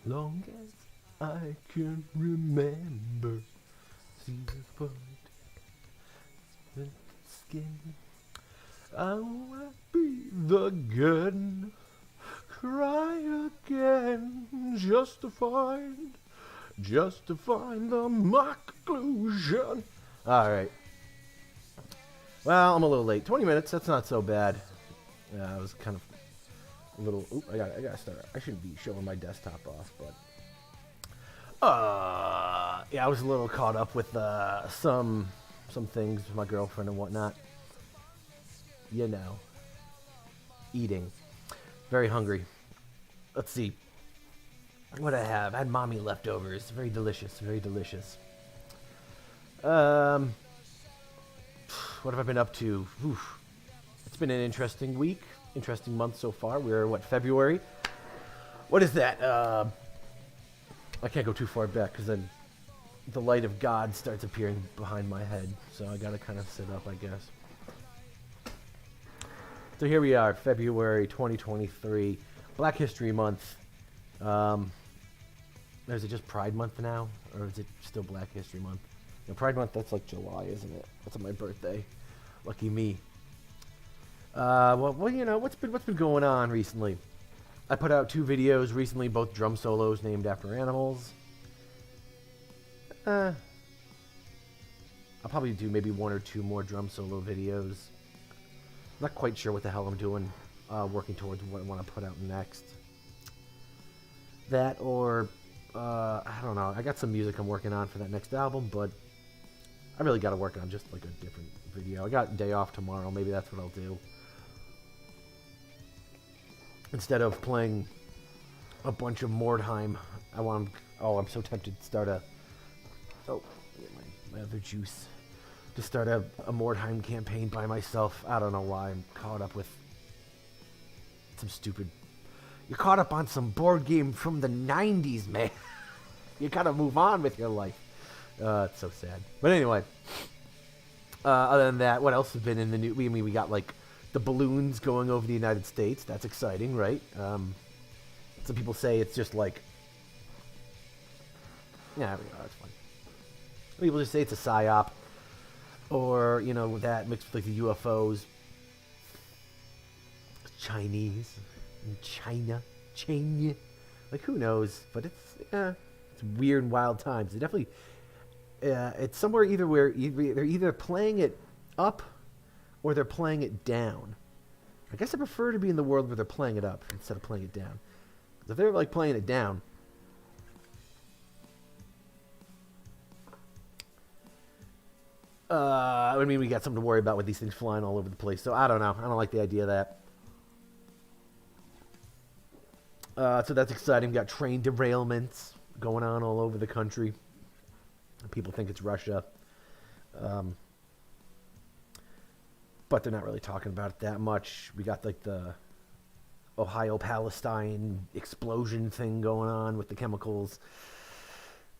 Long as I can remember. See the point. The skin. I wanna be the good. Cry again. Just to find the my conclusion. Alright. Well, I'm a little late. 20 minutes, that's not so bad. I was kind of a little. Oop, I gotta start. I shouldn't be showing my desktop off, but. Yeah, I was a little caught up with some things with my girlfriend and whatnot. You know. Eating. Very hungry. Let's see. What I have. I had mommy leftovers. Very delicious. Very delicious. What have I been up to? Oof. It's been an interesting week. Interesting month so far. We're, what, February? What is that? I can't go too far back because then the light of God starts appearing behind my head. So I gotta kind of sit up, I guess. So here we are, February 2023, Black History Month. Is it just Pride Month now? Or is it still Black History Month? No, Pride Month, that's like July, isn't it? That's on my birthday. Lucky me. Well, you know, what's been going on recently? I put out 2 videos recently, both drum solos named after animals. I'll probably do maybe 1 or 2 more drum solo videos. Not quite sure what the hell I'm doing, working towards what I want to put out next. That or, I don't know. I got some music I'm working on for that next album, but I really got to work on just like a different video. I got a day off tomorrow. Maybe that's what I'll do. Instead of playing a bunch of Mordheim, I'm so tempted to start my other juice. To start a Mordheim campaign by myself. I don't know why I'm caught up with some stupid. You're caught up on some board game from the 90s, man. You gotta move on with your life. It's so sad. But anyway, other than that, what else has been in the news? We got like the balloons going over the United States. That's exciting, right? Some people say it's just like, yeah, that's fine. People just say it's a psyop. Or, you know, that mixed with like the UFOs. Chinese. China. Like, who knows? But it's weird and wild times. It definitely, it's somewhere either where they're either playing it up or they're playing it down. I guess I prefer to be in the world where they're playing it up instead of playing it down. Because if they're like playing it down, I mean, we got something to worry about with these things flying all over the place. So I don't know. I don't like the idea of that. So that's exciting. We got train derailments going on all over the country. People think it's Russia. But they're not really talking about it that much. We got like the Ohio-Palestine explosion thing going on with the chemicals.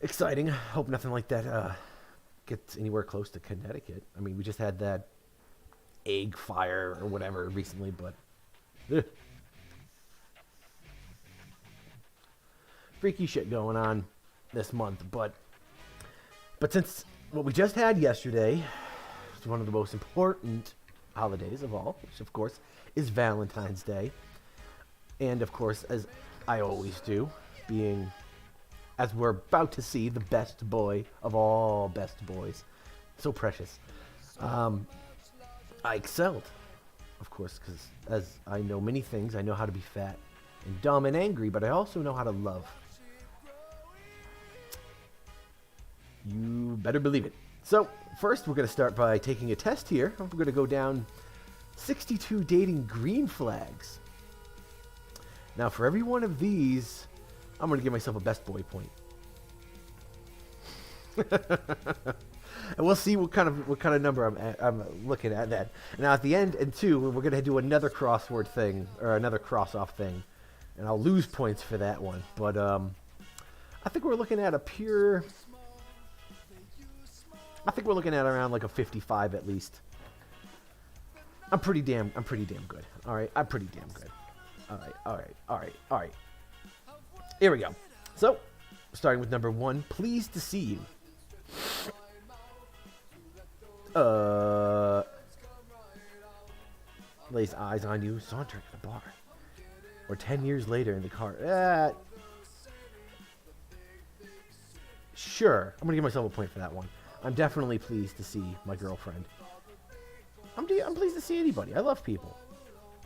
Exciting. Hope nothing like that gets anywhere close to Connecticut. I mean, we just had that egg fire or whatever recently, but freaky shit going on this month. But since what we just had yesterday is one of the most important holidays of all, which of course is Valentine's Day, and of course, as I always do, being as we're about to see the best boy of all best boys. So precious. I excelled, of course, because as I know many things, I know how to be fat and dumb and angry, but I also know how to love. You better believe it. So, first we're going to start by taking a test here. We're going to go down 62 dating green flags. Now, for every one of these, I'm going to give myself a best boy point. And we'll see what kind of number I'm looking at that. Now, at the end, and 2, we're going to do another crossword thing, or another cross-off thing. And I'll lose points for that one. But I think we're looking at a pure... I think we're looking at around like a 55 at least. I'm pretty damn good. All right, I'm pretty damn good. All right. Here we go. So, starting with number 1, pleased to see you. Lays eyes on you, sauntering at the bar. Or 10 years later in the car. Sure, I'm going to give myself a point for that one. I'm definitely pleased to see my girlfriend. I'm pleased to see anybody. I love people.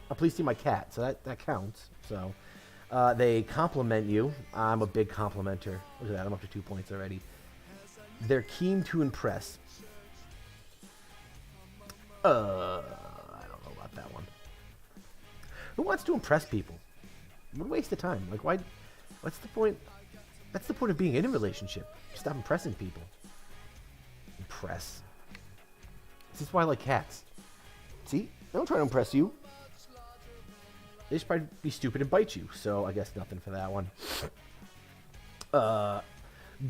I'm pleased to see my cat, so that counts. So, they compliment you. I'm a big complimenter. Look at that, I'm up to 2 points already. They're keen to impress. I don't know about that one. Who wants to impress people? What a waste of time. Like, why? What's the point? That's the point of being in a relationship. Stop impressing people. Impress. This is why I like cats. See? They don't try to impress you. They just probably be stupid and bite you. So I guess nothing for that one.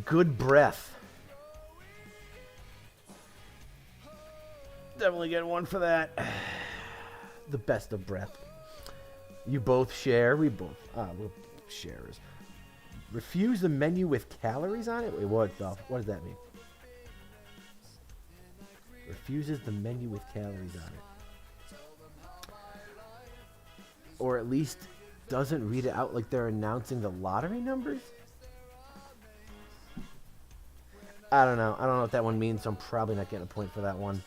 Good breath. Definitely get one for that. The best of breath. You both share. We both. We're sharers. Refuse the menu with calories on it? Wait, what does that mean? Refuses the menu with calories on it. Or at least doesn't read it out like they're announcing the lottery numbers? I don't know. I don't know what that one means, so I'm probably not getting a point for that one.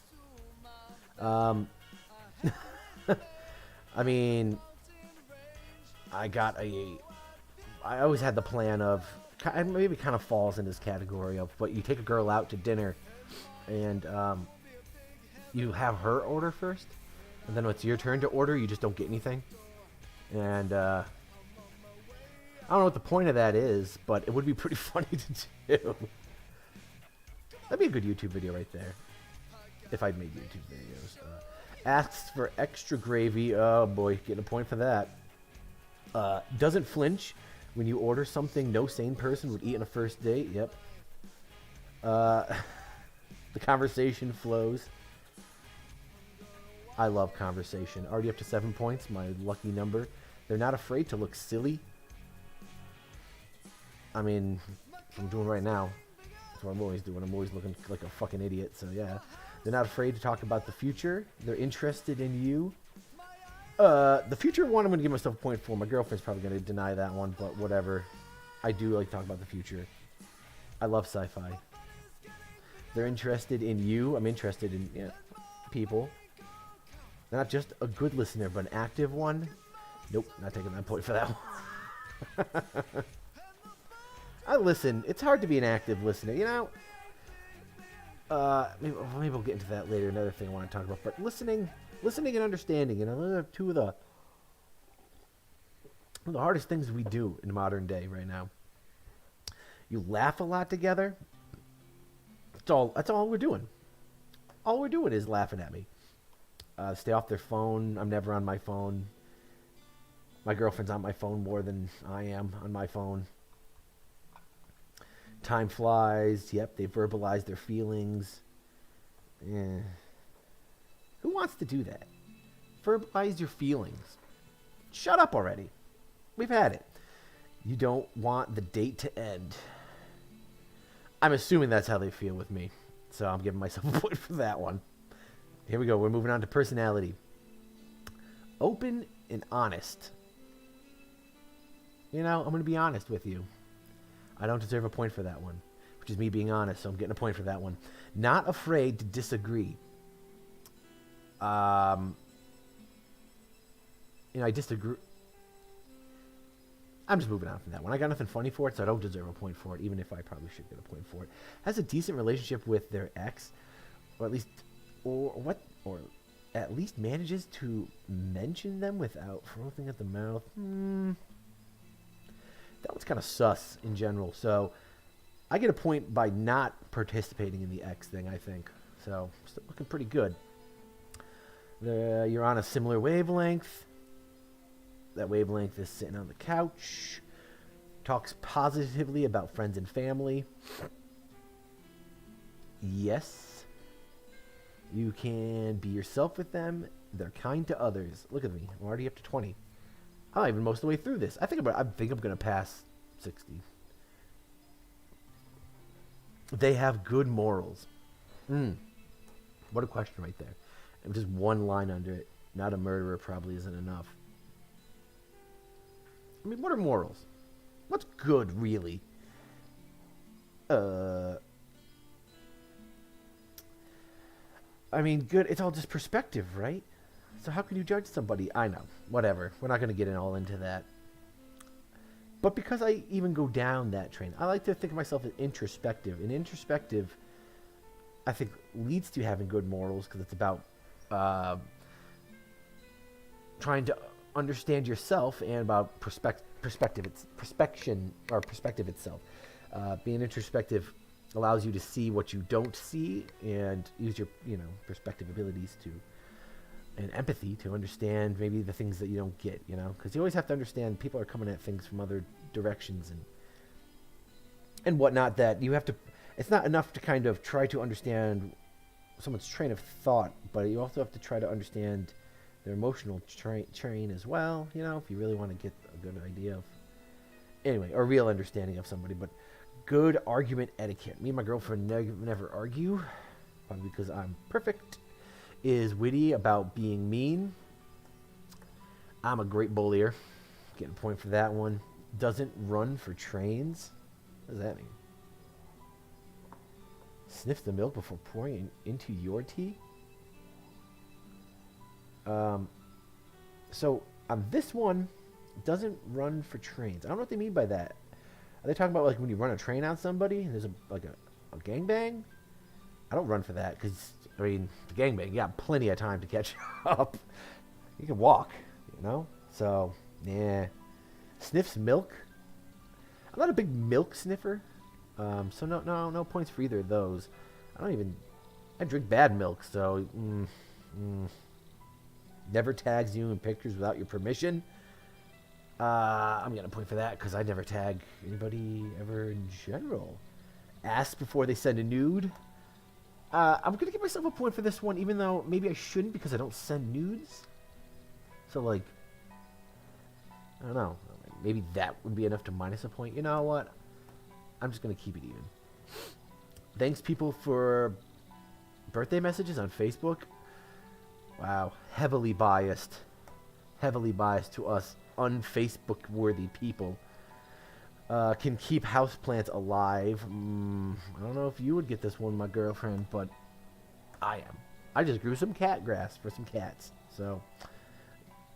I mean, I always had the plan of, maybe kind of falls in this category of, but you take a girl out to dinner and you have her order first, and then when it's your turn to order, you just don't get anything. And I don't know what the point of that is, but it would be pretty funny to do. That'd be a good YouTube video right there, if I made YouTube videos. Asks for extra gravy. Oh boy, getting a point for that. Doesn't flinch when you order something no sane person would eat on a first date. Yep. The conversation flows. I love conversation. Already up to 7 points, my lucky number. They're not afraid to look silly. I mean, I'm doing right now. That's what I'm always doing. I'm always looking like a fucking idiot, so yeah. They're not afraid to talk about the future. They're interested in you. The future one, I'm going to give myself a point for. My girlfriend's probably going to deny that one, but whatever. I do like to talk about the future. I love sci-fi. They're interested in you. I'm interested in people. Not just a good listener, but an active one. Nope, not taking that point for that one. I listen. It's hard to be an active listener, you know? Maybe we'll get into that later. Another thing I want to talk about. But listening and understanding, you know, those are two of the hardest things we do in modern day right now. You laugh a lot together. That's all we're doing. All we're doing is laughing at me. Stay off their phone. I'm never on my phone. My girlfriend's on my phone more than I am on my phone. Time flies. Yep, they verbalize their feelings. Yeah. Who wants to do that? Verbalize your feelings. Shut up already. We've had it. You don't want the date to end. I'm assuming that's how they feel with me. So I'm giving myself a point for that one. Here we go. We're moving on to personality. Open and honest. You know, I'm going to be honest with you. I don't deserve a point for that one, which is me being honest, so I'm getting a point for that one. Not afraid to disagree. I disagree. I'm just moving on from that one. I got nothing funny for it, so I don't deserve a point for it, even if I probably should get a point for it. Has a decent relationship with their ex, or at least manages to mention them without frothing at the mouth. That one's kind of sus in general. So I get a point by not participating in the ex thing, I think. So still looking pretty good. You're on a similar wavelength. That wavelength is sitting on the couch. Talks positively about friends and family. Yes. You can be yourself with them. They're kind to others. Look at me. I'm already up to 20. I'm not even most of the way through this. I think I'm going to pass 60. They have good morals. What a question right there. And just one line under it. Not a murderer probably isn't enough. I mean, what are morals? What's good, really? I mean, good, it's all just perspective, right? So how can you judge somebody? I know. Whatever. We're not going to get all into that. But because I even go down that train, I like to think of myself as introspective. And introspective, I think, leads to having good morals because it's about trying to understand yourself and about perspective itself. Being introspective allows you to see what you don't see and use your perspective abilities to and empathy to understand maybe the things that you don't get, because you always have to understand people are coming at things from other directions and whatnot, that you have to, it's not enough to kind of try to understand someone's train of thought, but you also have to try to understand their emotional train as well, if you really want to get a good idea of, anyway, a real understanding of somebody. But good argument etiquette. Me and my girlfriend never argue, probably because I'm perfect. Is witty about being mean. I'm a great bullier. Getting a point for that one. Doesn't run for trains. What does that mean? Sniffs the milk before pouring it into your tea. So on this one, doesn't run for trains. I don't know what they mean by that. Are they talking about like when you run a train on somebody and there's a gangbang? I don't run for that because, I mean, the gangbang, you got plenty of time to catch up. You can walk, So, yeah. Sniffs milk. I'm not a big milk sniffer. So no points for either of those. I drink bad milk, so never tags you in pictures without your permission. I'm going to point for that because I never tag anybody ever in general. Ask before they send a nude. I'm going to give myself a point for this one, even though maybe I shouldn't because I don't send nudes. So, I don't know. Maybe that would be enough to minus a point. You know what? I'm just going to keep it even. Thanks, people, for birthday messages on Facebook. Wow. Heavily biased. Heavily biased to us un-Facebook-worthy people. Can keep houseplants alive. I don't know if you would get this one, my girlfriend, but I am. I just grew some cat grass for some cats. So,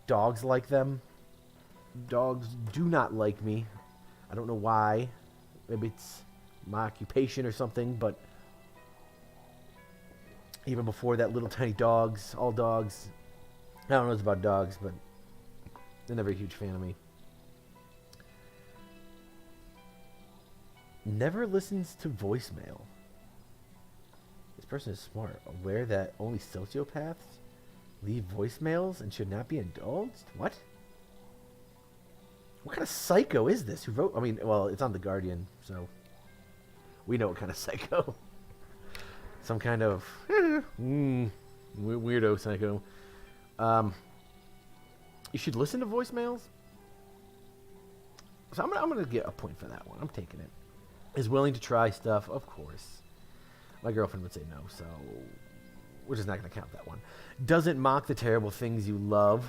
dogs like them. Dogs do not like me. I don't know why. Maybe it's my occupation or something, but even before that, little tiny dogs, all dogs. I don't know what's about dogs, but they're never a huge fan of me. Never listens to voicemail. This person is smart. Aware that only sociopaths leave voicemails and should not be indulged? What? What kind of psycho is this? Who wrote? I mean, well, it's on The Guardian, so we know what kind of psycho. Some kind of weirdo psycho. You should listen to voicemails. So I'm gonna get a point for that one. I'm taking it. Is willing to try stuff, of course. My girlfriend would say no, so we're just not gonna count that one. Doesn't mock the terrible things you love.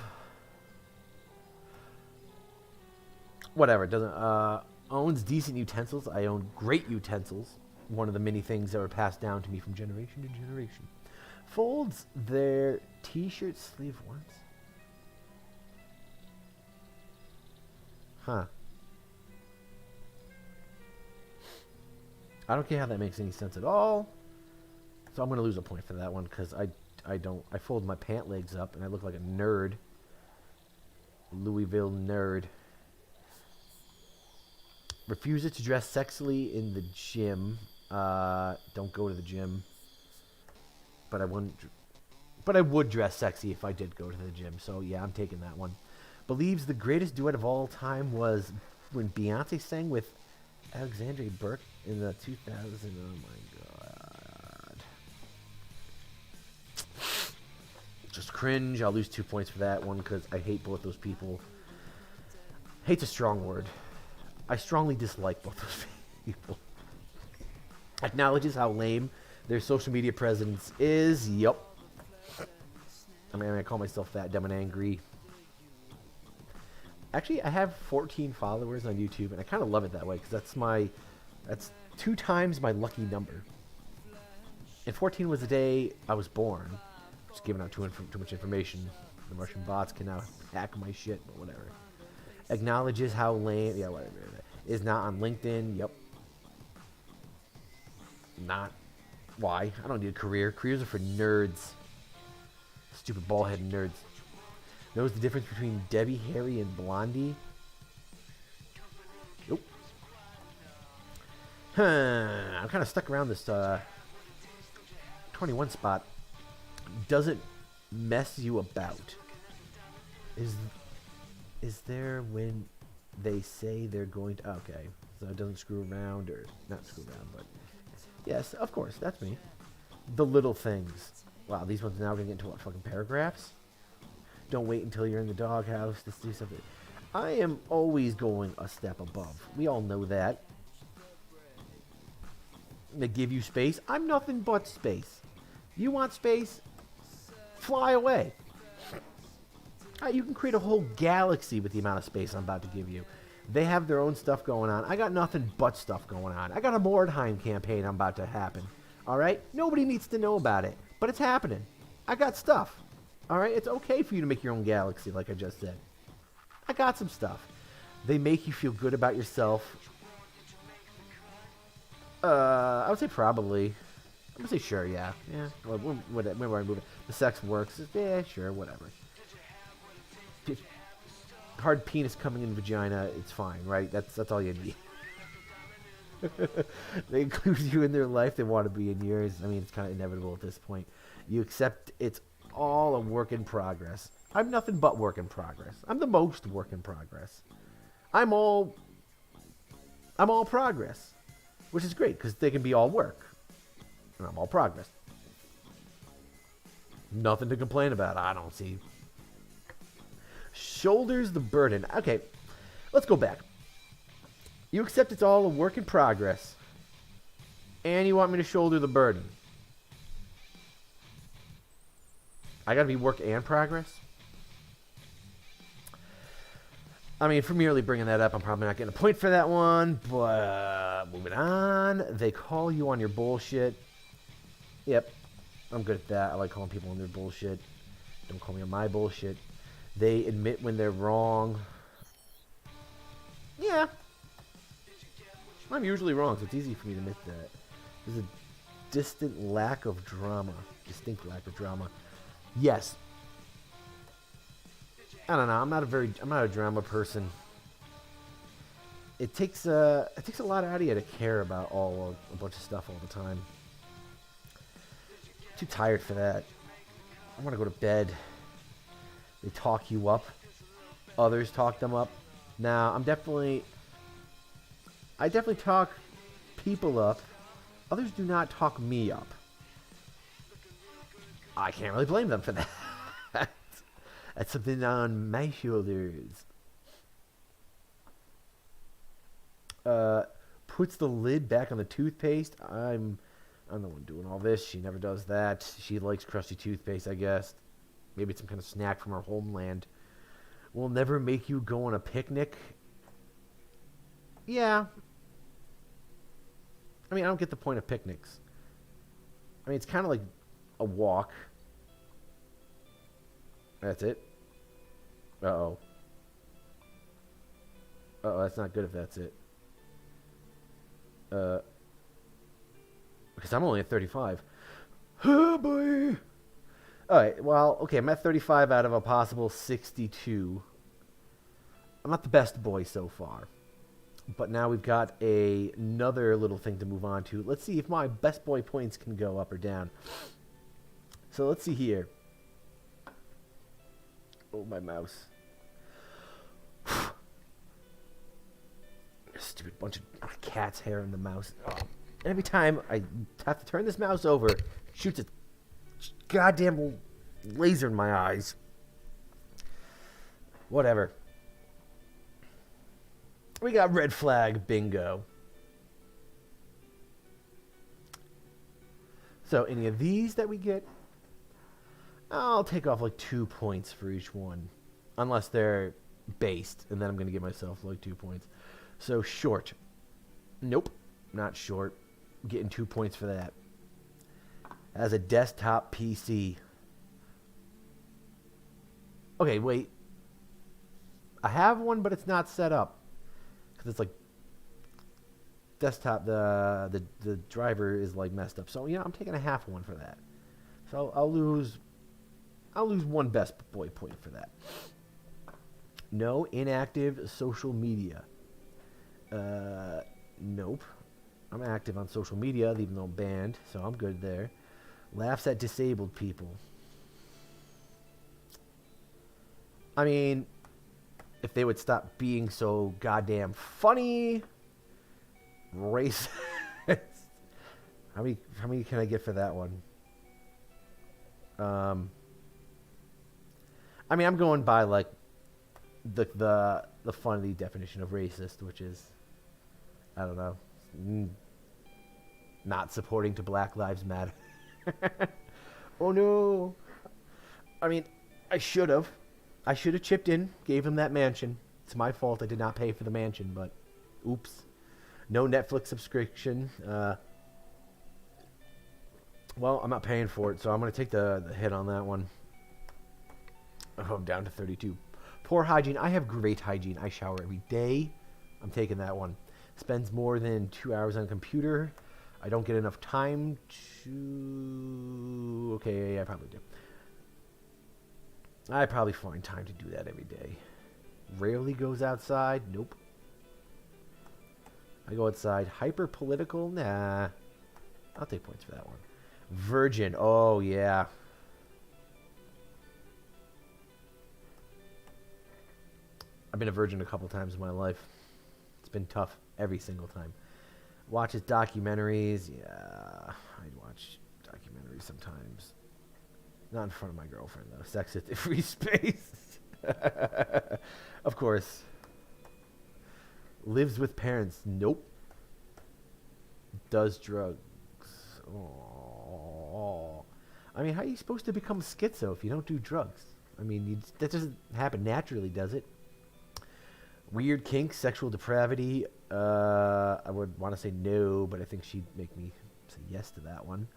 Whatever. Doesn't owns decent utensils. I own great utensils. One of the many things that were passed down to me from generation to generation. Folds their t-shirt sleeve once. Huh. I don't care how that makes any sense at all. So I'm going to lose a point for that one because I fold my pant legs up and I look like a nerd. Louisville nerd. Refuses to dress sexily in the gym. Don't go to the gym. But I would dress sexy if I did go to the gym. So yeah, I'm taking that one. Believes the greatest duet of all time was when Beyonce sang with Alexandria Burke in the 2000. Oh my god. Just cringe. I'll lose 2 points for that one because I hate both those people. Hate's a strong word. I strongly dislike both those people. Acknowledges how lame their social media presence is. Yup. I mean, I call myself fat, dumb, and angry. Actually, I have 14 followers on YouTube, and I kind of love it that way, because that's 2 times my lucky number. And 14 was the day I was born. Just giving out too much information. The Russian bots can now hack my shit, but whatever. Acknowledges how lame, yeah, whatever. Is not on LinkedIn, yep. Not. Why? I don't need a career. Careers are for nerds. Stupid bald-headed nerds. Knows the difference between Debbie, Harry, and Blondie? Nope. I'm kind of stuck around this 21 spot. Doesn't mess you about. Is there when they say they're going to... Okay. So it doesn't screw around, or... Not screw around, but... Yes, of course. That's me. The little things. Wow, these ones now are going to get into what, fucking paragraphs? Don't wait until you're in the doghouse to do something. I am always going a step above. We all know that. They give you space. I'm nothing but space. You want space? Fly away. You can create a whole galaxy with the amount of space I'm about to give you. They have their own stuff going on. I got nothing but stuff going on. I got a Mordheim campaign I'm about to happen. All right? Nobody needs to know about it, but it's happening. I got stuff. All right? It's okay for you to make your own galaxy, like I just said. I got some stuff. They make you feel good about yourself. I would say probably. I'm going to say sure, yeah. Yeah. Well, whenever I move it. The sex works. Yeah, sure, whatever. Hard penis coming in the vagina, it's fine, right? That's all you need. They include you in their life. They want to be in yours. I mean, it's kind of inevitable at this point. You accept it's all a work in progress. I'm nothing but work in progress. I'm the most work in progress. I'm all progress, which is great because they can be all work. And I'm all progress. Nothing to complain about, I don't see. Shoulders the burden. Okay, let's go back. You accept it's all a work in progress, and you want me to shoulder the burden. I gotta be work and progress? I mean, for merely bringing that up, I'm probably not getting a point for that one, but moving on. They call you on your bullshit. Yep, I'm good at that. I like calling people on their bullshit. Don't call me on my bullshit. They admit when they're wrong. Yeah. I'm usually wrong, so it's easy for me to admit that. There's a distinct lack of drama. Yes. I don't know. I'm not a drama person. It takes a lot out of you to care about a bunch of stuff all the time. Too tired for that. I want to go to bed. They talk you up. Others talk them up. Now, I definitely talk people up. Others do not talk me up. I can't really blame them for that. That's something on my shoulders. Puts the lid back on the toothpaste. I'm the one doing all this. She never does that. She likes crusty toothpaste, I guess. Maybe it's some kind of snack from her homeland. Will never make you go on a picnic. Yeah. I mean, I don't get the point of picnics. I mean, it's kind of like a walk. That's it. Uh-oh. Uh-oh, that's not good if that's it. Because I'm only at 35. Oh, boy. Alright, well, okay, I'm at 35 out of a possible 62. I'm not the best boy so far. But now we've got another little thing to move on to. Let's see if my best boy points can go up or down. So let's see here. Oh, my mouse. Stupid bunch of cat's hair in the mouse. Oh. Every time I have to turn this mouse over, it shoots a goddamn laser in my eyes. Whatever. We got red flag bingo. So any of these that we get, I'll take off like 2 points for each one. Unless they're based, and then I'm going to give myself like 2 points. So short. Nope, not short. Getting 2 points for that. As a desktop PC. Okay, wait. I have one, but it's not set up. Because it's like desktop, the driver is like messed up. So, I'm taking a half one for that. So I'll lose 1 best boy point for that. No inactive social media. Nope. I'm active on social media, even though I'm banned, so I'm good there. Laughs at disabled people. I mean, if they would stop being so goddamn funny. Racist. How many can I get for that one? I mean, I'm going by like the funny definition of racist, which is, I don't know, not supporting to Black Lives Matter. Oh no! I mean, I should have chipped in, gave him that mansion. It's my fault I did not pay for the mansion, but oops. No Netflix subscription. Well, I'm not paying for it, so I'm going to take the hit on that one. Oh, I'm down to 32. Poor hygiene. I have great hygiene. I shower every day. I'm taking that one. Spends more than 2 hours on a computer. I don't get enough time to... Okay, I probably do. I probably find time to do that every day. Rarely goes outside. Nope. I go outside. Hyper political? Nah. I'll take points for that one. Virgin. Oh, yeah. I've been a virgin a couple times in my life. It's been tough every single time. Watches documentaries. Yeah, I'd watch documentaries sometimes. Not in front of my girlfriend, though. Sex at the free space. Of course. Lives with parents. Nope. Does drugs. Oh. I mean, how are you supposed to become schizo if you don't do drugs? I mean, that doesn't happen naturally, does it? Weird kinks, sexual depravity. I would want to say no, but I think she'd make me say yes to that one.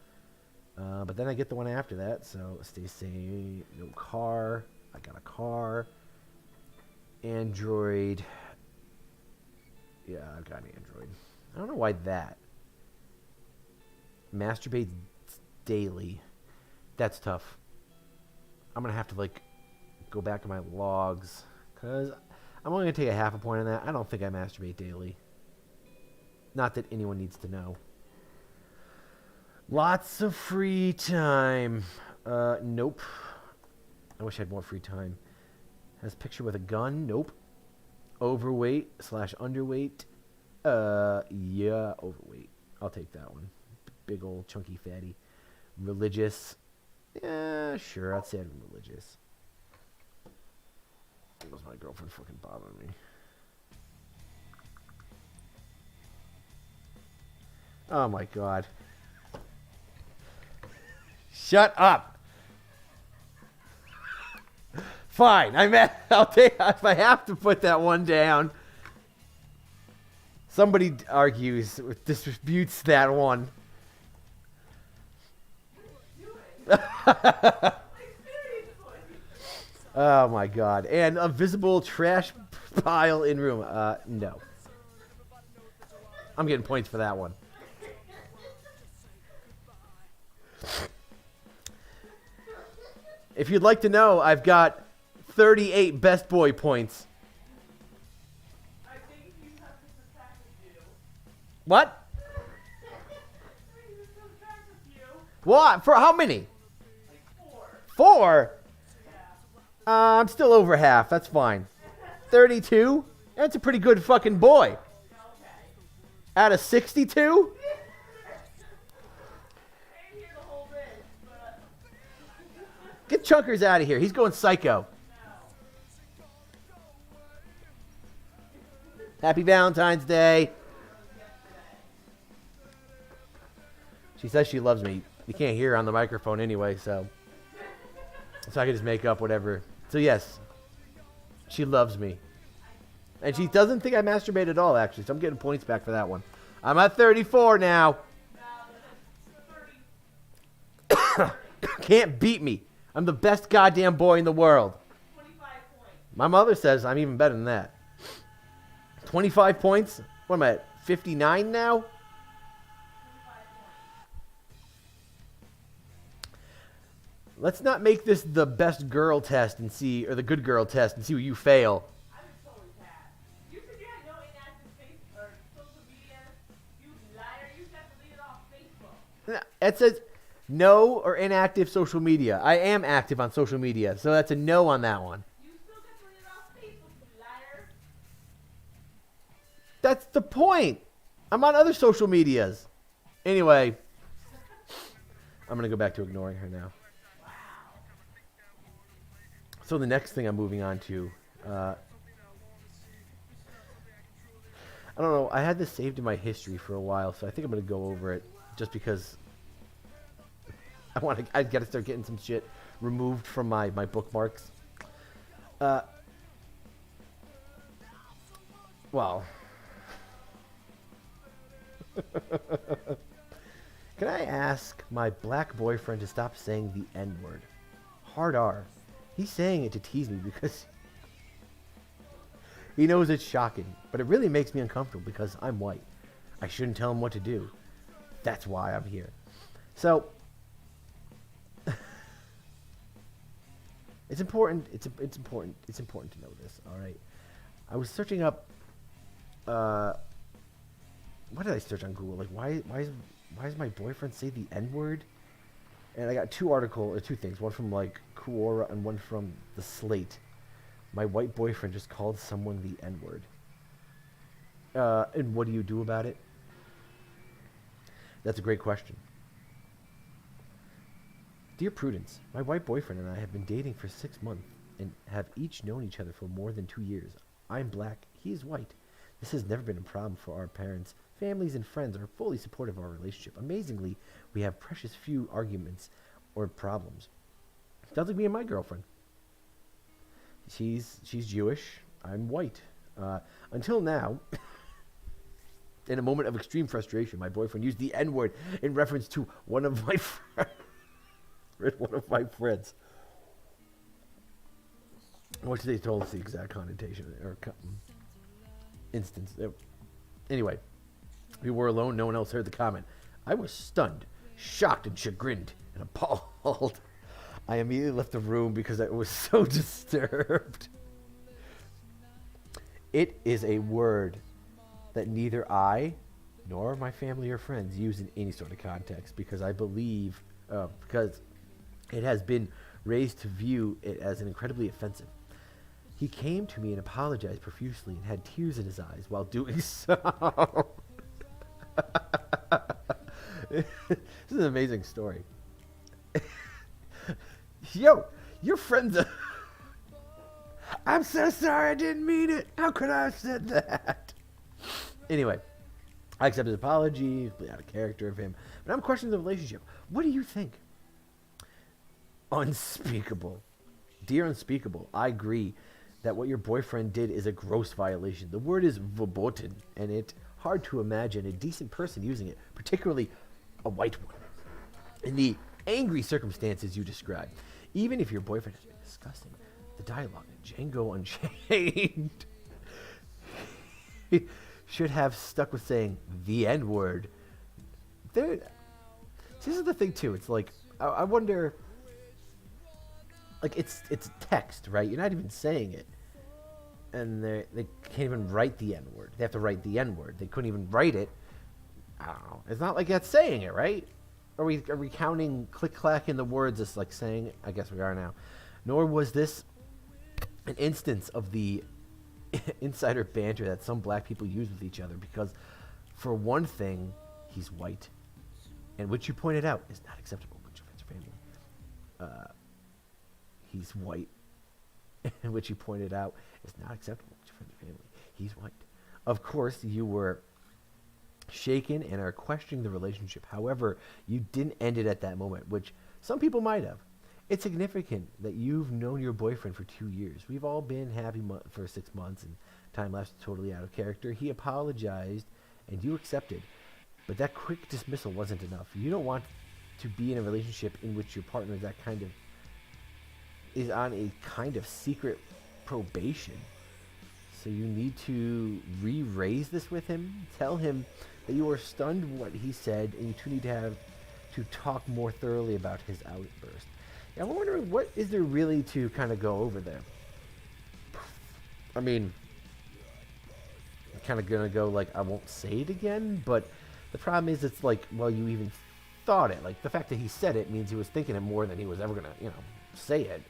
But then I get the one after that, so stay sane. No car. I got a car. Android. Yeah, I've got an Android. I don't know why that. Masturbate daily. That's tough. I'm going to have to, go back to my logs. Because I'm only going to take a half a point on that. I don't think I masturbate daily. Not that anyone needs to know. Lots of free time. Nope. I wish I had more free time. Has a picture with a gun. Nope. Overweight / underweight. Yeah, overweight. I'll take that one. Big old chunky fatty. Religious. Yeah, sure. I'd say I'm religious. Was my girlfriend fucking bothering me? Oh my god. Shut up. Fine. I'll take if I have to put that one down. Somebody argues or disputes that one. Oh my god. And a visible trash pile in room. No. I'm getting points for that one. If you'd like to know, I've got 38 best boy points. I think you have to subtract a few. What? What? For how many? Like 4. 4? Yeah. I'm still over half. That's fine. 32? That's a pretty good fucking boy. Okay. Out of 62? Get Chunkers out of here. He's going psycho. Happy Valentine's Day. She says she loves me. You can't hear on the microphone anyway, so I can just make up whatever. So yes, she loves me. And she doesn't think I masturbate at all, actually, so I'm getting points back for that one. I'm at 34 now. No, that's 30. Can't beat me. I'm the best goddamn boy in the world. 25 points. My mother says I'm even better than that. 25 points? What am I at? 59 now? 25 points. Let's not make this the best girl test and see, or the good girl test and see where you fail. I would totally pass. You said you had no inactive Facebook or social media. You liar. You said delete it off Facebook. It says no or inactive social media. I am active on social media, so that's a no on that one. You still got deleted off Facebook, you liar. That's the point. I'm on other social medias. Anyway, I'm going to go back to ignoring her now. So the next thing I'm moving on to, I don't know, I had this saved in my history for a while, so I think I'm going to go over it just because I got to start getting some shit removed from my bookmarks. Well, can I ask my black boyfriend to stop saying the N-word? Hard R. He's saying it to tease me because he knows it's shocking, but it really makes me uncomfortable because I'm white. I shouldn't tell him what to do. That's why I'm here. So, it's important. It's important. It's important to know this. All right. I was searching up. What did I search on Google? Like, why does my boyfriend say the N-word? And I got two things. One from like Quora and one from the Slate. My white boyfriend just called someone the N-word. And what do you do about it? That's a great question. Dear Prudence, my white boyfriend and I have been dating for 6 months and have each known each other for more than 2 years. I'm black, he is white. This has never been a problem for our parents. Families and friends are fully supportive of our relationship. Amazingly, we have precious few arguments or problems. Sounds like me and my girlfriend. She's Jewish. I'm white. Until now, in a moment of extreme frustration, my boyfriend used the N-word in reference to one of my friends. Which they told us the exact connotation or instance. Anyway, we were alone. No one else heard the comment. I was stunned, shocked, and chagrined, and appalled. I immediately left the room because I was so disturbed. It is a word that neither I nor my family or friends use in any sort of context because I believe, because it has been raised to view it as an incredibly offensive. He came to me and apologized profusely and had tears in his eyes while doing so. This is an amazing story. Yo, your friend's I'm so sorry, I didn't mean it. How could I have said that? Anyway, I accept his apology, completely out of character of him, but I'm questioning the relationship. What do you think? Unspeakable. Dear Unspeakable, I agree that what your boyfriend did is a gross violation. The word is verboten, and it's hard to imagine a decent person using it, particularly a white one, in the angry circumstances you describe. Even if your boyfriend has been discussing the dialogue in Django Unchained, he should have stuck with saying the N-word. This is the thing, too. It's like, I wonder... Like, it's text, right? You're not even saying it. And they can't even write the N-word. They have to write the N-word. They couldn't even write it. I don't know. It's not like that's saying it, right? Are we counting click-clack in the words as like saying it? I guess we are now. Nor was this an instance of the insider banter that some black people use with each other because, for one thing, he's white. And which you pointed out is not acceptable with your friends or family. He's white, which you pointed out is not acceptable to your friends and family. He's white. Of course, you were shaken and are questioning the relationship. However, you didn't end it at that moment, which some people might have. It's significant that you've known your boyfriend for 2 years. We've all been happy for 6 months, and time lapse totally out of character. He apologized, and you accepted. But that quick dismissal wasn't enough. You don't want to be in a relationship in which your partner is on a kind of secret probation. So you need to re-raise this with him. Tell him that you are stunned what he said, and you two need to have to talk more thoroughly about his outburst. Yeah, I'm wondering, what is there really to kind of go over there? I mean, I'm kind of going to go like, I won't say it again, but the problem is it's like, well, you even thought it. Like, the fact that he said it means he was thinking it more than he was ever going to, say it.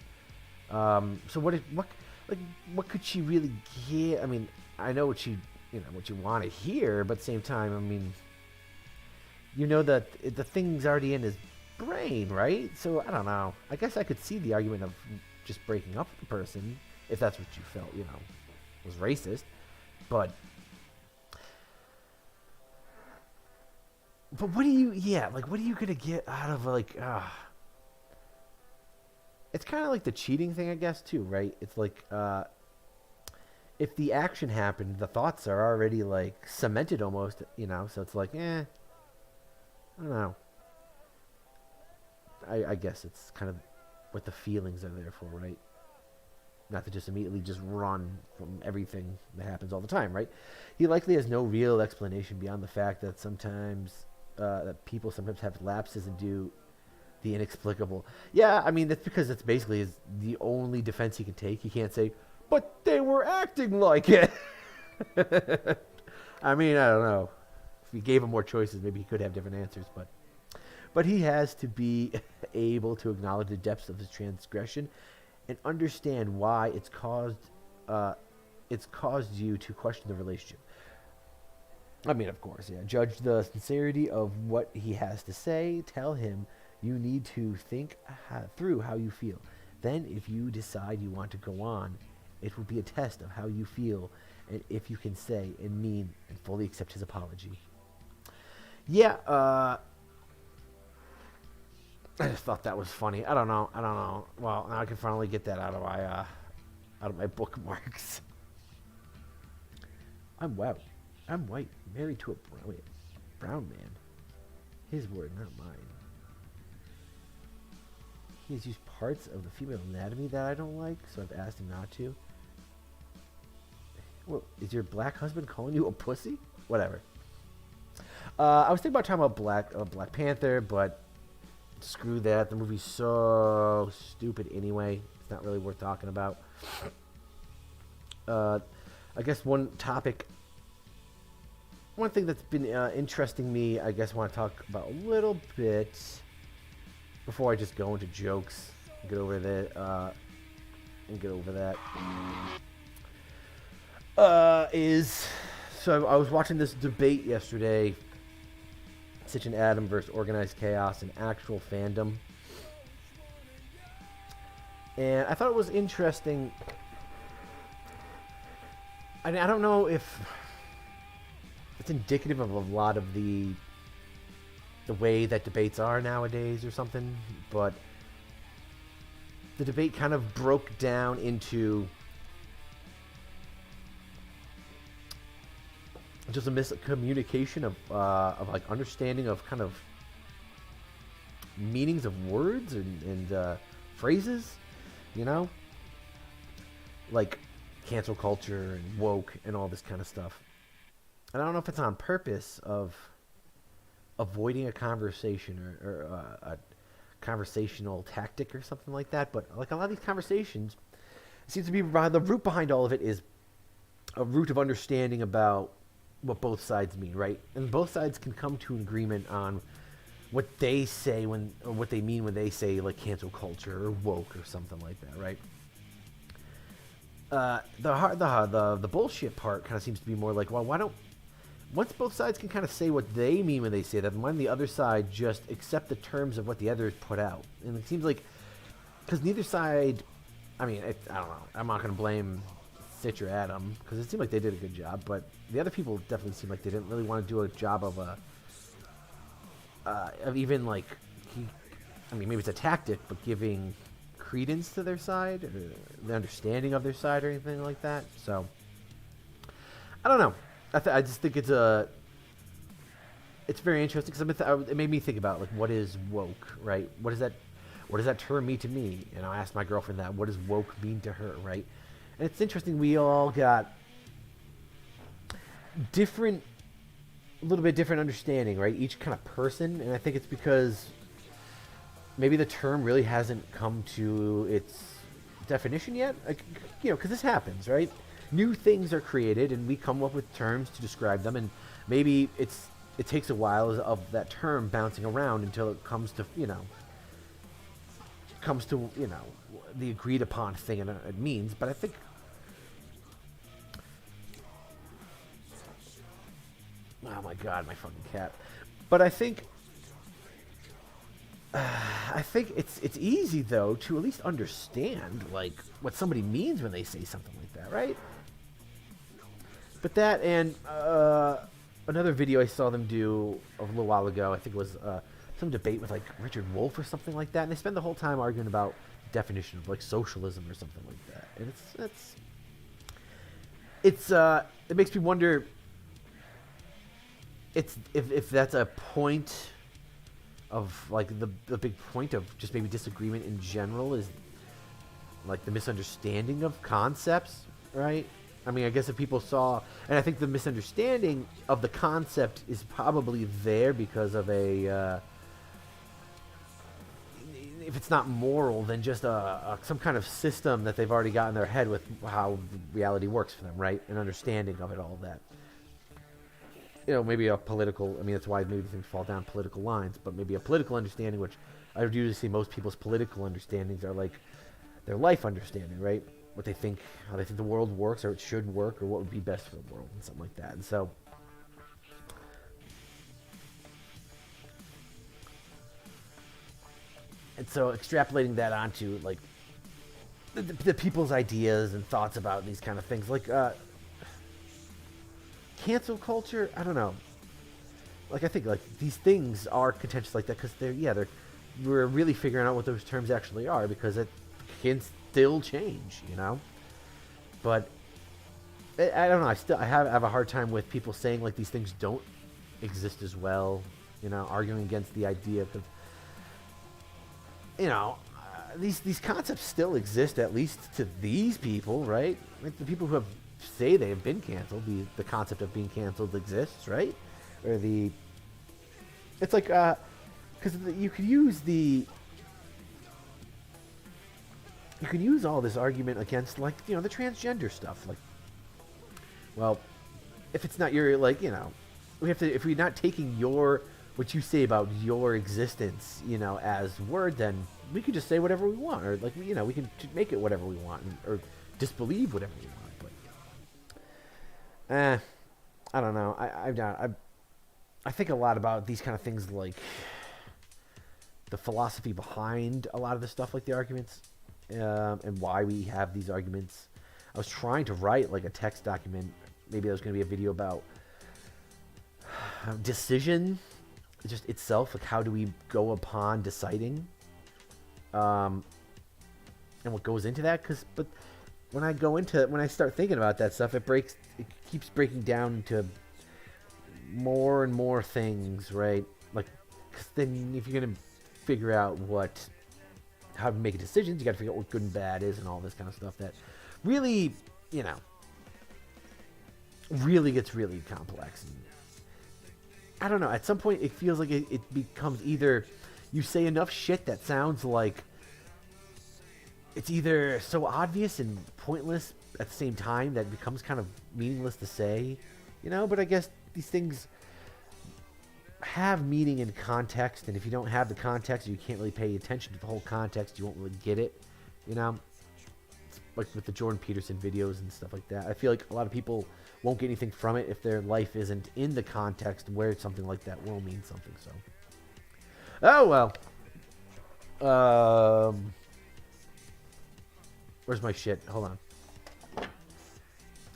So what could she really get? I mean, I know what what you want to hear, but at the same time, I mean, that the thing's already in his brain, right? So I don't know. I guess I could see the argument of just breaking up with the person if that's what you felt, was racist. But what are you gonna get out of it's kind of like the cheating thing, I guess, too, right? It's like, if the action happened, the thoughts are already, like, cemented almost, so it's like, I don't know. I guess it's kind of what the feelings are there for, right? Not to just immediately just run from everything that happens all the time, right? He likely has no real explanation beyond the fact that that people sometimes have lapses and do the inexplicable. Yeah, I mean, that's because it's basically the only defense he can take. He can't say, but they were acting like it. I mean, I don't know. If we gave him more choices, maybe he could have different answers. But he has to be able to acknowledge the depths of his transgression and understand why it's caused you to question the relationship. I mean, of course, yeah. Judge the sincerity of what he has to say. Tell him you need to think through how you feel. Then, if you decide you want to go on, it will be a test of how you feel and if you can say and mean and fully accept his apology. Yeah, I just thought that was funny. I don't know. Well, now I can finally get that out of my bookmarks. I'm white, married to a brown man. His word, not mine. He has used parts of the female anatomy that I don't like, so I've asked him not to. Well, is your black husband calling you a pussy? Whatever. I was thinking about talking about Black Panther, but screw that. The movie's so stupid anyway. It's not really worth talking about. I guess one thing that's been interesting me, I guess I want to talk about a little bit before I just go into jokes and get over that, so I was watching this debate yesterday, Sitch and Adam versus Organized Chaos and actual fandom, and I thought it was interesting. I don't know if it's indicative of a lot of the way that debates are nowadays or something, but the debate kind of broke down into just a miscommunication of like understanding of kind of meanings of words and phrases, like cancel culture and woke and all this kind of stuff. And I don't know if it's on purpose of avoiding a conversation or a conversational tactic or something like that, but like a lot of these conversations, it seems to be the root behind all of it is a root of understanding about what both sides mean, right? And both sides can come to an agreement on what they say or what they mean when they say like cancel culture or woke or something like that, right? The bullshit part kind of seems to be more like, well, why don't, once both sides can kind of say what they mean when they say that, why don't the other side just accept the terms of what the other put out? And it seems like, because neither side, I mean, I don't know, I'm not going to blame Stitcher Adam because it seemed like they did a good job, but the other people definitely seemed like they didn't really want to do a job of even like, I mean, maybe it's a tactic, but giving credence to their side, or the understanding of their side, or anything like that. So I don't know. I just think it's very interesting because it made me think about like what is woke, right? What does that term mean to me? And I asked my girlfriend that. What does woke mean to her, right? And it's interesting. We all got a little bit different understanding, right? Each kind of person, and I think it's because maybe the term really hasn't come to its definition yet. Like, because this happens, right? New things are created, and we come up with terms to describe them, and maybe it takes a while of that term bouncing around until it comes to the agreed upon thing it means. But I think oh my god, my fucking cat. But I think it's easy though to at least understand like what somebody means when they say something like that, right? But that and another video I saw them do a little while ago, I think it was some debate with like Richard Wolff or something like that, and they spend the whole time arguing about the definition of like socialism or something like that, and it makes me wonder. It's if that's a point of like the big point of just maybe disagreement in general is like the misunderstanding of concepts, right? I mean, I guess if people saw, and I think the misunderstanding of the concept is probably there because of if it's not moral, then just some kind of system that they've already got in their head with how reality works for them, right? An understanding of it, all of that. Maybe a political, I mean, that's why maybe things fall down political lines, but maybe a political understanding, which I would usually see most people's political understandings are like their life understanding, right? What they think, how they think the world works, or it should work, or what would be best for the world, and something like that. And so extrapolating that onto like the people's ideas and thoughts about these kind of things, like cancel culture, I don't know. Like I think like these things are contentious like that because we're really figuring out what those terms actually are because it can still change, But I don't know. I have a hard time with people saying like these things don't exist as well, arguing against the idea because these concepts still exist at least to these people, right? Like the people who say they have been canceled, the concept of being canceled exists, right? Or it's like because you could use all this argument against like the transgender stuff, like, well, if it's not your we have to, if we're not taking what you say about your existence as word, then we could just say whatever we want, or like we can make it whatever we want, or disbelieve whatever we want. But I don't know. I think a lot about these kind of things, like the philosophy behind a lot of the stuff, like the arguments, and why we have these arguments. I was trying to write like a text document. Maybe there was going to be a video about decision, just itself, like how do we go upon deciding, and what goes into that. But when I start thinking about that stuff, it keeps breaking down into more and more things, right? Like, cause then if you're gonna figure out how to make decisions, you got to figure out what good and bad is, and all this kind of stuff that really, really gets really complex. And I don't know. At some point, it feels like it becomes either you say enough shit that sounds like it's either so obvious and pointless at the same time that it becomes kind of meaningless to say, But I guess these things have meaning in context, and if you don't have the context, you can't really pay attention to the whole context, you won't really get it, It's like with the Jordan Peterson videos and stuff like that. I feel like a lot of people won't get anything from it if their life isn't in the context where something like that will mean something. So, oh well. Where's my shit? Hold on.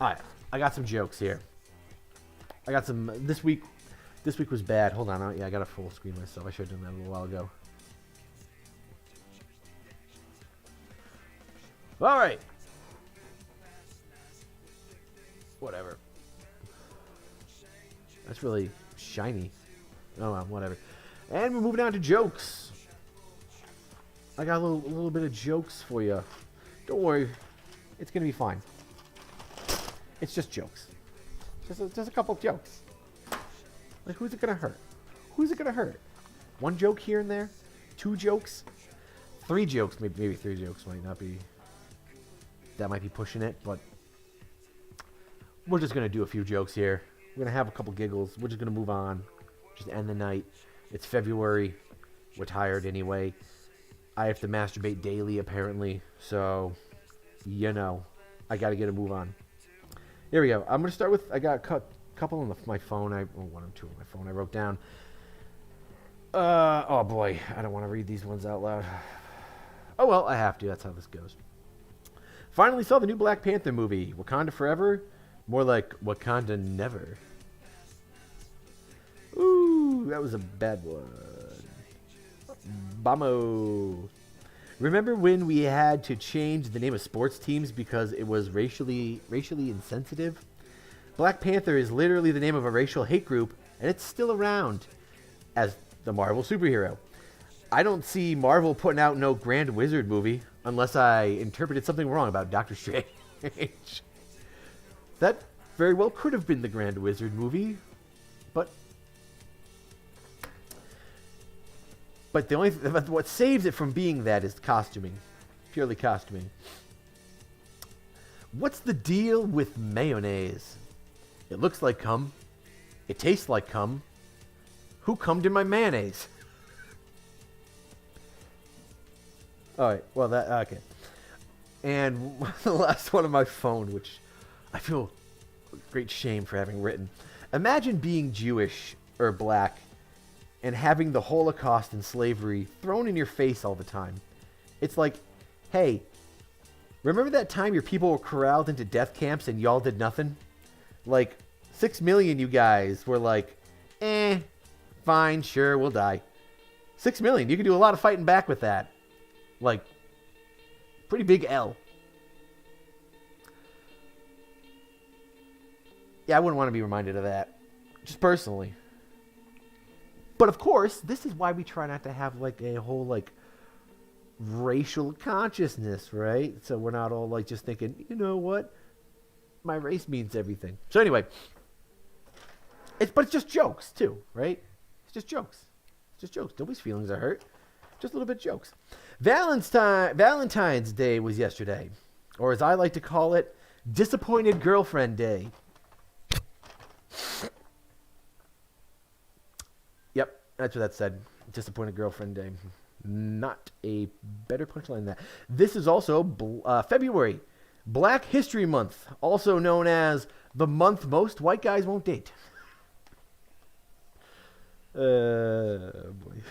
All right, I got some jokes here. I got some this week. This week was bad. Hold on. Yeah, I got a full screen myself. I should have done that a little while ago. All right. Whatever. That's really shiny. Oh well, whatever. And we're moving on to jokes. I got a little bit of jokes for you. Don't worry, it's gonna be fine. It's just jokes. Just a couple of jokes. Like, who's it gonna hurt? Who's it gonna hurt? One joke here and there? 2 jokes? 3 jokes? Maybe 3 jokes might not be. That might be pushing it, but we're just gonna do a few jokes here. We're gonna have a couple giggles. We're just gonna move on. Just end the night. It's February. We're tired anyway. I have to masturbate daily, apparently. So, you know, I gotta get a move on. Here we go. I'm gonna start with. I got a couple on my phone. One or 2 on my phone. I wrote down. Oh boy, I don't want to read these ones out loud. Oh well, I have to. That's how this goes. Finally saw the new Black Panther movie. Wakanda Forever. More like Wakanda Never. Ooh, that was a bad one. Bamo. Remember when we had to change the name of sports teams because it was racially insensitive? Black Panther is literally the name of a racial hate group, and it's still around as the Marvel superhero. I don't see Marvel putting out no Grand Wizard movie unless I interpreted something wrong about Doctor Strange. That very well could have been the Grand Wizard movie, but the only what saves it from being that is costuming, purely costuming. What's the deal with mayonnaise? It looks like cum. It tastes like cum. Who cummed in my mayonnaise? All right. Well, okay. And the last one on my phone, which I feel great shame for having written. Imagine being Jewish or black and having the Holocaust and slavery thrown in your face all the time. It's like, hey, remember that time your people were corralled into death camps and y'all did nothing? Like, 6 million you guys were like, fine, sure, we'll die. 6 million, you can do a lot of fighting back with that. Like, pretty big L. Yeah, I wouldn't want to be reminded of that. Just personally. But of course, this is why we try not to have like a whole like racial consciousness, right? So we're not all like just thinking, you know what? My race means everything. So anyway, but it's just jokes too, right? It's just jokes. It's just jokes. Nobody's feelings are hurt. Just a little bit of jokes. Valentine's Day was yesterday, or as I like to call it, Disappointed Girlfriend Day. Yep, that's what that said. Disappointed Girlfriend Day. Not a better punchline than that. This is also February, Black History Month, also known as the month most white guys won't date. Boy.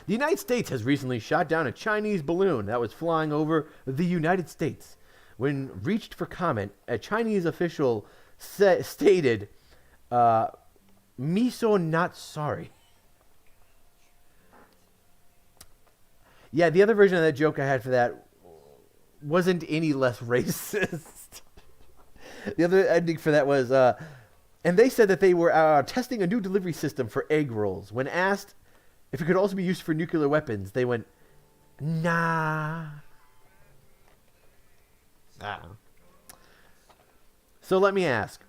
The United States has recently shot down a Chinese balloon that was flying over the United States. When reached for comment, a Chinese official stated, "Me so not sorry." Yeah, the other version of that joke I had for that wasn't any less racist. The other ending for that was, and they said that they were testing a new delivery system for egg rolls. When asked if it could also be used for nuclear weapons, they went, nah. So let me ask,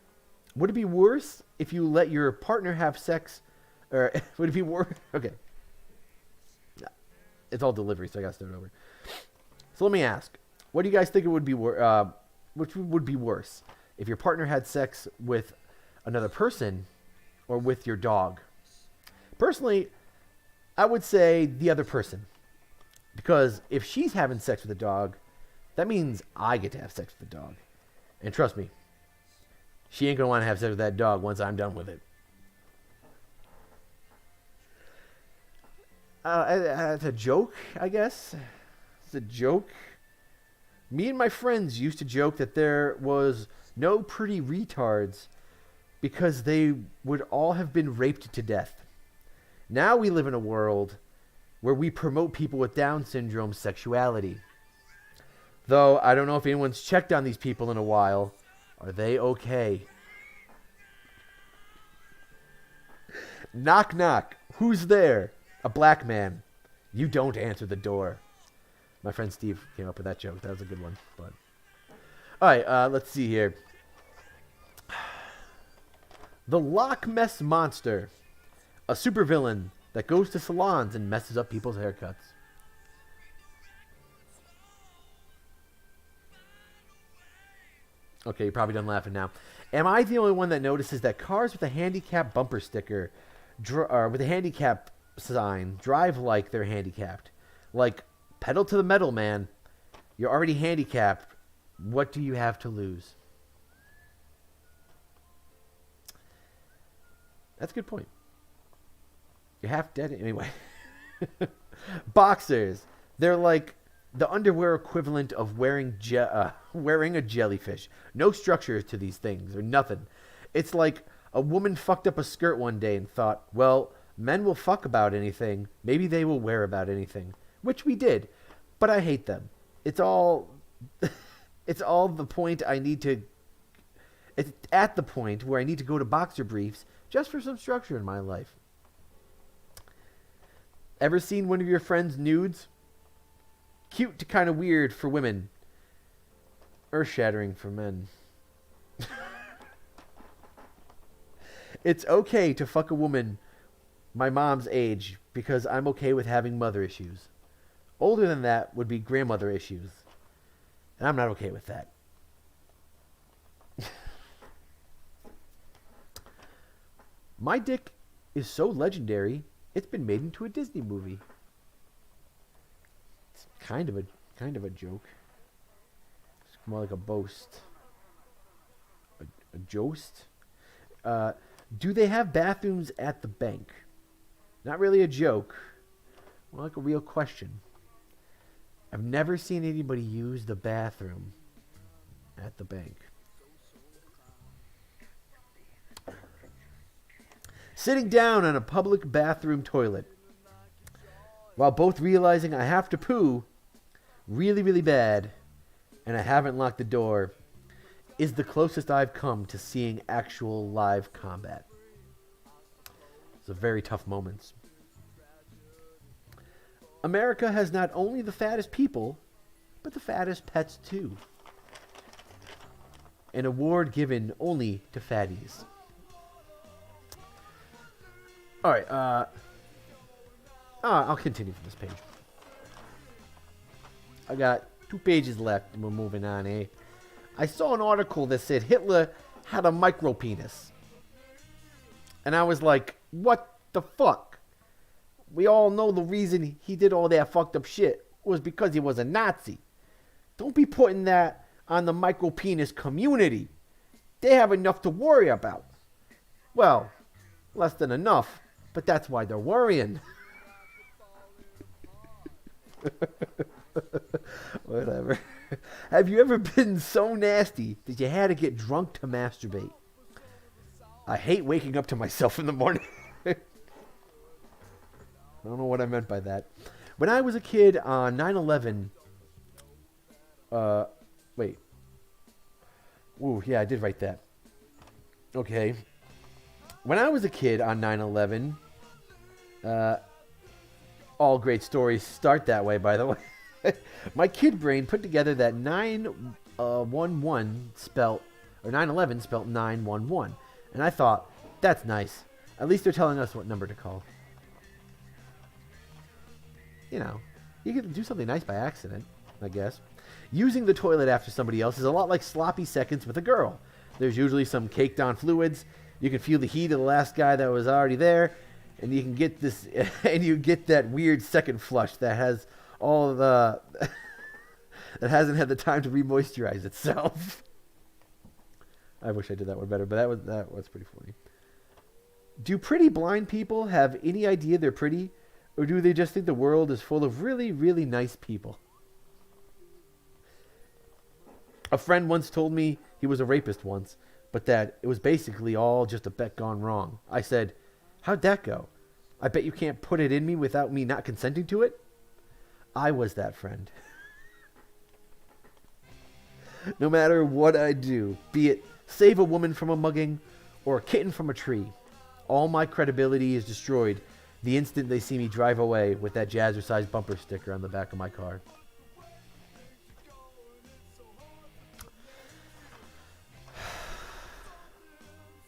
would it be worse if you let your partner have sex, or would it be worse? Okay. It's all delivery, so I got to start over. So let me ask, what do you guys think it would be which would be worse? If your partner had sex with another person or with your dog? Personally, I would say the other person. Because if she's having sex with a dog, that means I get to have sex with the dog. And trust me, she ain't going to want to have sex with that dog once I'm done with it. It's a joke, I guess. It's a joke. Me and my friends used to joke that there was no pretty retards because they would all have been raped to death. Now we live in a world where we promote people with Down syndrome sexuality. Though I don't know if anyone's checked on these people in a while. Are they okay? Knock, knock. Who's there? A black man. You don't answer the door. My friend Steve came up with that joke. That was a good one. But all right, let's see here. The Loch Ness Monster. A supervillain that goes to salons and messes up people's haircuts. Okay, you're probably done laughing now. Am I the only one that notices that cars with a handicap bumper sticker, or with a handicap sign, drive like they're handicapped? Like, pedal to the metal, man. You're already handicapped. What do you have to lose? That's a good point. You're half dead anyway. Boxers. They're like the underwear equivalent of wearing a jellyfish. No structure to these things or nothing. It's like a woman fucked up a skirt one day and thought, well, men will fuck about anything. Maybe they will wear about anything. Which we did. But I hate them. It's all it's all the point I need to it's at the point where I need to go to boxer briefs just for some structure in my life. Ever seen one of your friends' nudes? Cute to kind of weird for women. Earth-shattering for men. It's okay to fuck a woman my mom's age because I'm okay with having mother issues. Older than that would be grandmother issues. And I'm not okay with that. My dick is so legendary, it's been made into a Disney movie. It's kind of a joke. It's more like a boast. A jost? Do they have bathrooms at the bank? Not really a joke. More like a real question. I've never seen anybody use the bathroom at the bank. Sitting down on a public bathroom toilet while both realizing I have to poo really, really bad and I haven't locked the door is the closest I've come to seeing actual live combat. It's a very tough moments. America has not only the fattest people, but the fattest pets too. An award given only to fatties. All right, I'll continue from this page. I got 2 pages left, and we're moving on, eh? I saw an article that said Hitler had a micro penis. And I was like, what the fuck? We all know the reason he did all that fucked up shit was because he was a Nazi. Don't be putting that on the micro penis community. They have enough to worry about. Well, less than enough, but that's why they're worrying. Whatever. Have you ever been so nasty that you had to get drunk to masturbate? I hate waking up to myself in the morning. I don't know what I meant by that. When I was a kid on 9/11, wait. Ooh, yeah, I did write that. Okay. When I was a kid on 9/11, all great stories start that way, by the way. My kid brain put together that 911 spelt, or 9/11 spelt 911. And I thought, that's nice. At least they're telling us what number to call. You know, you can do something nice by accident, I guess. Using the toilet after somebody else is a lot like sloppy seconds with a girl. There's usually some caked on fluids. You can feel the heat of the last guy that was already there. And you can get this, and you get that weird second flush that has all the, that hasn't had the time to re-moisturize itself. I wish I did that one better, but that was pretty funny. Do pretty blind people have any idea they're pretty? Or do they just think the world is full of really, really nice people? A friend once told me he was a rapist once, but that it was basically all just a bet gone wrong. I said, how'd that go? I bet you can't put it in me without me not consenting to it? I was that friend. No matter what I do, be it save a woman from a mugging or a kitten from a tree, all my credibility is destroyed the instant they see me drive away with that jazzercise bumper sticker on the back of my car.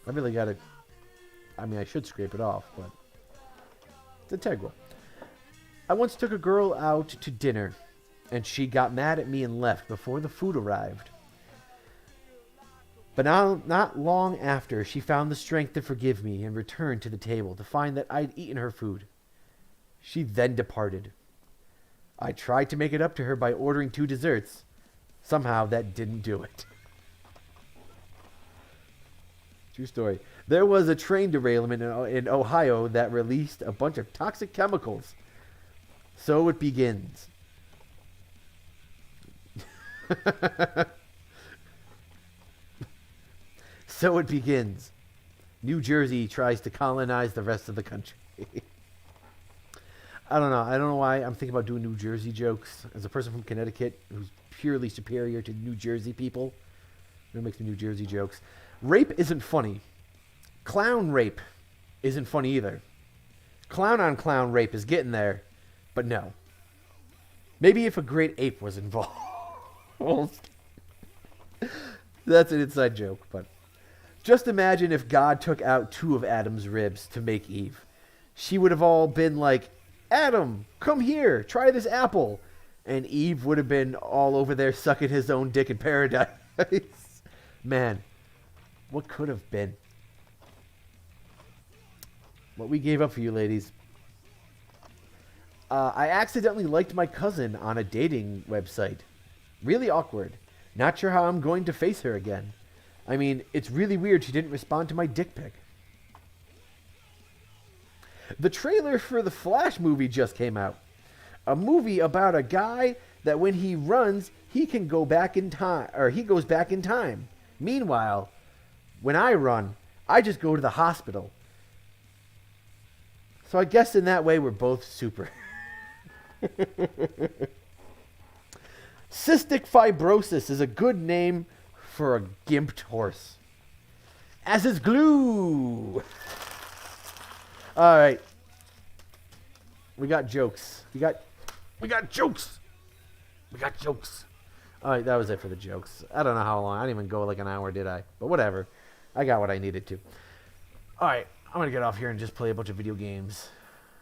I really got to... I mean, I should scrape it off, but it's integral. I once took a girl out to dinner, and she got mad at me and left before the food arrived. But now, not long after, she found the strength to forgive me and returned to the table to find that I'd eaten her food. She then departed. I tried to make it up to her by ordering 2 desserts. Somehow that didn't do it. True story. There was a train derailment in Ohio that released a bunch of toxic chemicals. So it begins. So it begins. New Jersey tries to colonize the rest of the country. I don't know. I don't know why I'm thinking about doing New Jersey jokes. As a person from Connecticut who's purely superior to New Jersey people, I'm going to make some New Jersey jokes. Rape isn't funny. Clown rape isn't funny either. Clown on clown rape is getting there, but no. Maybe if a great ape was involved. That's an inside joke, but just imagine if God took out 2 of Adam's ribs to make Eve. She would have all been like, Adam, come here, try this apple. And Eve would have been all over there sucking his own dick in paradise. Man, what could have been? What we gave up for you, ladies. I accidentally liked my cousin on a dating website. Really awkward. Not sure how I'm going to face her again. I mean, it's really weird she didn't respond to my dick pic. The trailer for the Flash movie just came out. A movie about a guy that when he runs, he can go back in time, or he goes back in time. Meanwhile, when I run, I just go to the hospital. So I guess in that way, we're both super. Cystic fibrosis is a good name for a gimped horse. As is glue. All right. We got jokes. We got jokes. We got jokes. All right, that was it for the jokes. I don't know how long. I didn't even go like an hour, did I? But whatever. I got what I needed to. All right, I'm going to get off here and just play a bunch of video games.